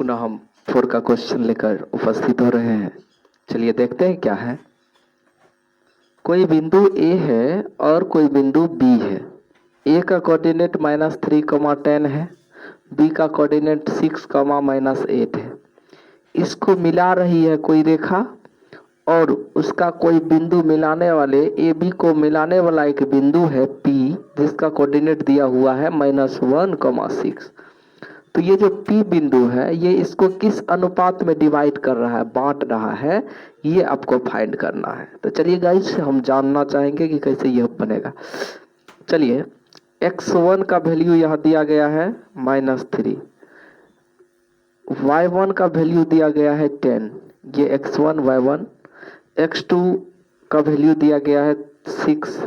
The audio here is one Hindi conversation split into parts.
पुनः हम 4 का क्वेश्चन लेकर उपस्थित हो रहे हैं। चलिए देखते हैं क्या है। कोई बिंदु A है और कोई बिंदु B है। A का कोऑर्डिनेट -3, 10 है, B का कोऑर्डिनेट 6, -8 है। इसको मिला रही है कोई रेखा और उसका कोई बिंदु मिलाने वाले ए बी को मिलाने वाला एक बिंदु है P जिसका कोऑर्डिनेट दिया हुआ है -1, 6। तो ये जो P बिंदु है ये इसको किस अनुपात में डिवाइड कर रहा है, बांट रहा है, ये आपको फाइंड करना है। तो चलिए गाइस हम जानना चाहेंगे कि कैसे यह बनेगा। चलिए x1 का वैल्यू यहाँ दिया गया है -3, y1 का वैल्यू दिया गया है 10, ये x1 y1, x2 का वैल्यू दिया गया है 6,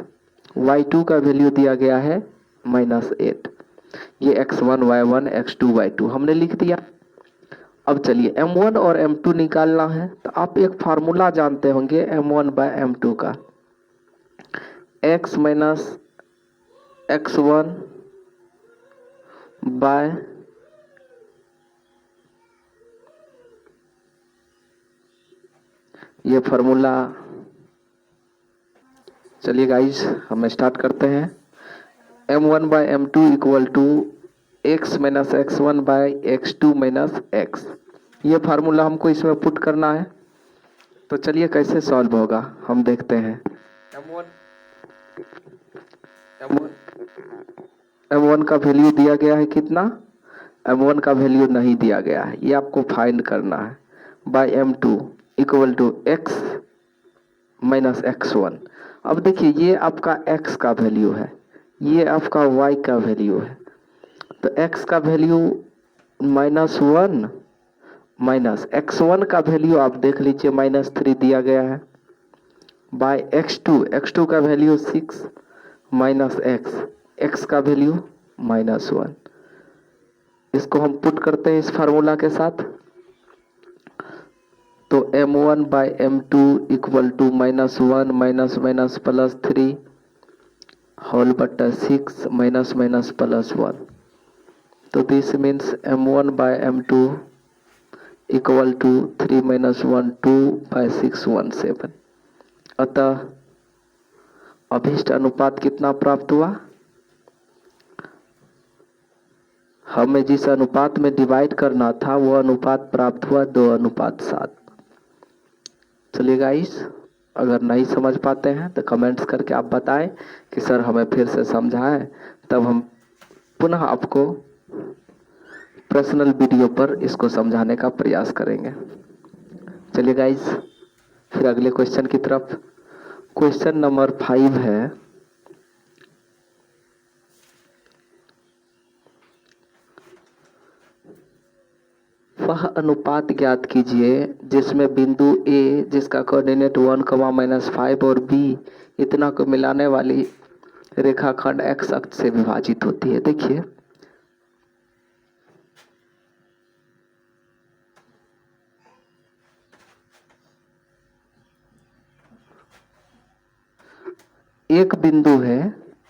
y2 का वैल्यू दिया गया है -8। ये x1 y1 x2 y2 हमने लिख दिया। अब चलिए m1 और m2 निकालना है। तो आप एक फार्मूला जानते होंगे m1 बाय m2 का, x माइनस x1 बाय ये फार्मूला। चलिए गाइस हम स्टार्ट करते हैं। m1 by m2 equal to x minus x1 by x2 minus x। ये फार्मूला हमको इसमें पुट करना है। तो चलिए कैसे सॉल्व होगा हम देखते हैं। m1 का वैल्यू दिया गया है कितना, m1 का वैल्यू नहीं दिया गया है, ये आपको फाइंड करना है। By m2 equal to x minus x1। अब देखिए ये आपका x का वैल्यू है, ये आपका y का वैल्यू है। तो x का वैल्यू -1 माइनस x1 का वैल्यू आप देख लीजिए -3 दिया गया है, बाय x2 का वैल्यू 6 माइनस x का वैल्यू -1। इसको हम पुट करते हैं इस फार्मूला के साथ। तो m1 by m2 equal to -1 minus minus +3 whole बटा 6 माइनस माइनस +1। तो this means m1 by m2 equal to 3 minus 1 2 by 6 1 7। अतः अभिष्ट अनुपात कितना प्राप्त हुआ, हमें जिस अनुपात में डिवाइड करना था वो अनुपात प्राप्त हुआ 2:7। चलिए गाइस अगर नहीं समझ पाते हैं तो कमेंट्स करके आप बताएं कि सर हमें फिर से समझाएं, तब हम पुनः आपको पर्सनल वीडियो पर इसको समझाने का प्रयास करेंगे। चलिए गाइस फिर अगले क्वेश्चन की तरफ। क्वेश्चन नंबर 5 है, वह अनुपात ज्ञात कीजिए जिसमें बिंदु A जिसका कोऑर्डिनेट 1, -5 और B इतना को मिलाने वाली रेखाखंड x अक्ष से विभाजित होती है। देखिए एक बिंदु है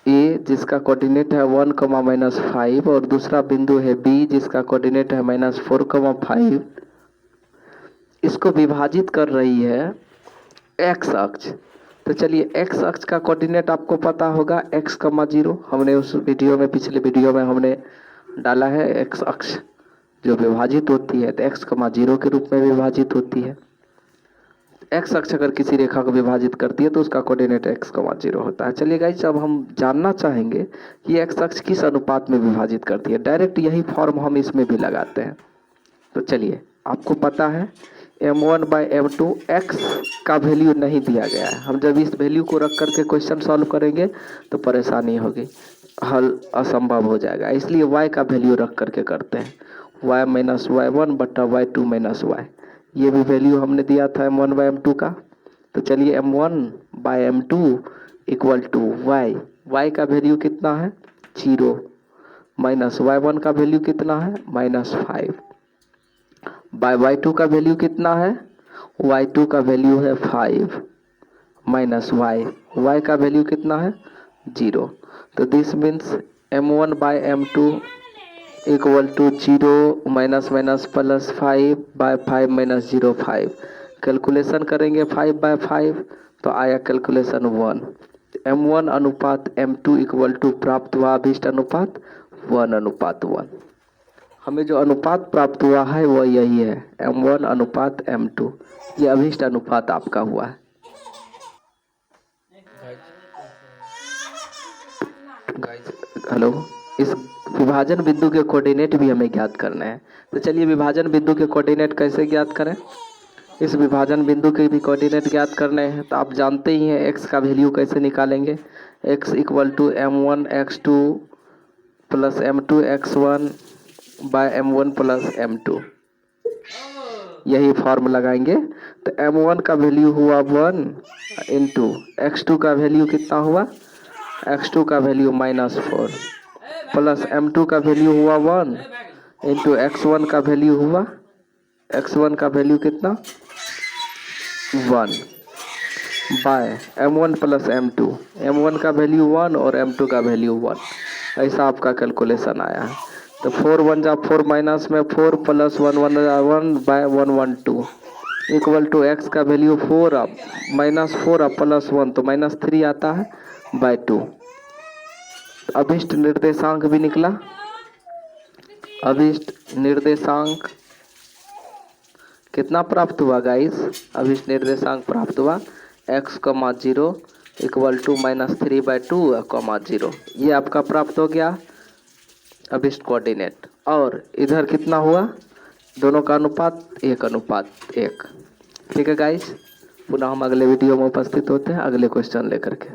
A जिसका कोऑर्डिनेट है 1, -5 और दूसरा बिंदु है B जिसका कोऑर्डिनेट है -4, 5। इसको विभाजित कर रही है x अक्ष। तो चलिए x अक्ष का कोऑर्डिनेट आपको पता होगा x, 0। हमने उस वीडियो में, पिछले वीडियो में हमने डाला है x अक्ष जो विभाजित होती है तो x, 0 के रूप में विभाजित होती है। x अक्ष अगर किसी रेखा को विभाजित करती है तो उसका कोऑर्डिनेट x, 0 होता है। चलिए गाइस अब हम जानना चाहेंगे कि x अक्ष किस अनुपात में विभाजित करती है। डायरेक्ट यही फॉर्म हम इसमें भी लगाते हैं। तो चलिए आपको पता है m1 बाय m2 x का वैल्यू नहीं दिया गया है। हम जब इस वैल्यू को रख करके क्वेश्चन सॉल्व करेंगे तो परेशानी होगी, हल असंभव हो जाएगा, इसलिए y का वैल्यू रख करके करते हैं। y माइनस y1 बटा y2 माइनस y, ये भी वैल्यू हमने दिया था m1 बाय m2 का। तो चलिए m1 by m2 equal to y का वैल्यू कितना है 0, माइनस y1 का वैल्यू कितना है -5, बाय y2 का वैल्यू कितना है, y2 का वैल्यू है 5 माइनस y का वैल्यू कितना है 0। तो this means m1 by m2 equal to 0 minus minus plus 5/5 minus 0 5। Calculation करेंगे 5/5 तो आया कैलकुलेशन 1। m1 अनुपात m2 इक्वल टू प्राप्त हुआ अभिष्ट अनुपात 1:1। हमें जो अनुपात प्राप्त हुआ है वह यही है, m1 अनुपात m2। ये अभिष्ट अनुपात आपका हुआ है। हेलो, इस विभाजन बिंदु के कोऑर्डिनेट भी हमें ज्ञात करना है। तो चलिए विभाजन बिंदु के कोऑर्डिनेट कैसे ज्ञात करें। इस विभाजन बिंदु के भी कोऑर्डिनेट ज्ञात करने हैं तो आप जानते ही हैं x का वैल्यू कैसे निकालेंगे। x equal to m1 x2 plus m2 x1 by m1 plus m2, यही फॉर्म लगाएंगे। तो m1 का वैल्यू हुआ 1 इंटू x2 का वैल्यू कितना हुआ, x2 का वैल्यू -4 प्लस m2 का वैल्यू हुआ 1 इंटू x1 का वैल्यू हुआ, x1 का वैल्यू कितना 1 bye m1 plus m2। m1 का वैल्यू 1 और m2 का वैल्यू 1। ऐसा आपका कैलकुलेशन आया है। तो 4 1 जा 4 माइनस में 4 प्लस 1 1 जा 1 बाय 1 1 2 इक्वल टू x का वैल्यू 4 अब -4 अब प्लस 1 तो -3 आता है बाय 2। अभिष्ट निर्देशांक भी निकला। अभिष्ट निर्देशांक कितना प्राप्त हुआ गाइस, अभिष्ट निर्देशांक प्राप्त हुआ x, 0 इक्वल टू -3/2, 0। ये आपका प्राप्त हो गया अभिष्ट कोऑर्डिनेट। और इधर कितना हुआ, दोनों का अनुपात 1:1। ठीक है गाइस, पुनः हम अगले वीडियो में उपस्थित होते हैं अगले क्वेश्चन लेकर के।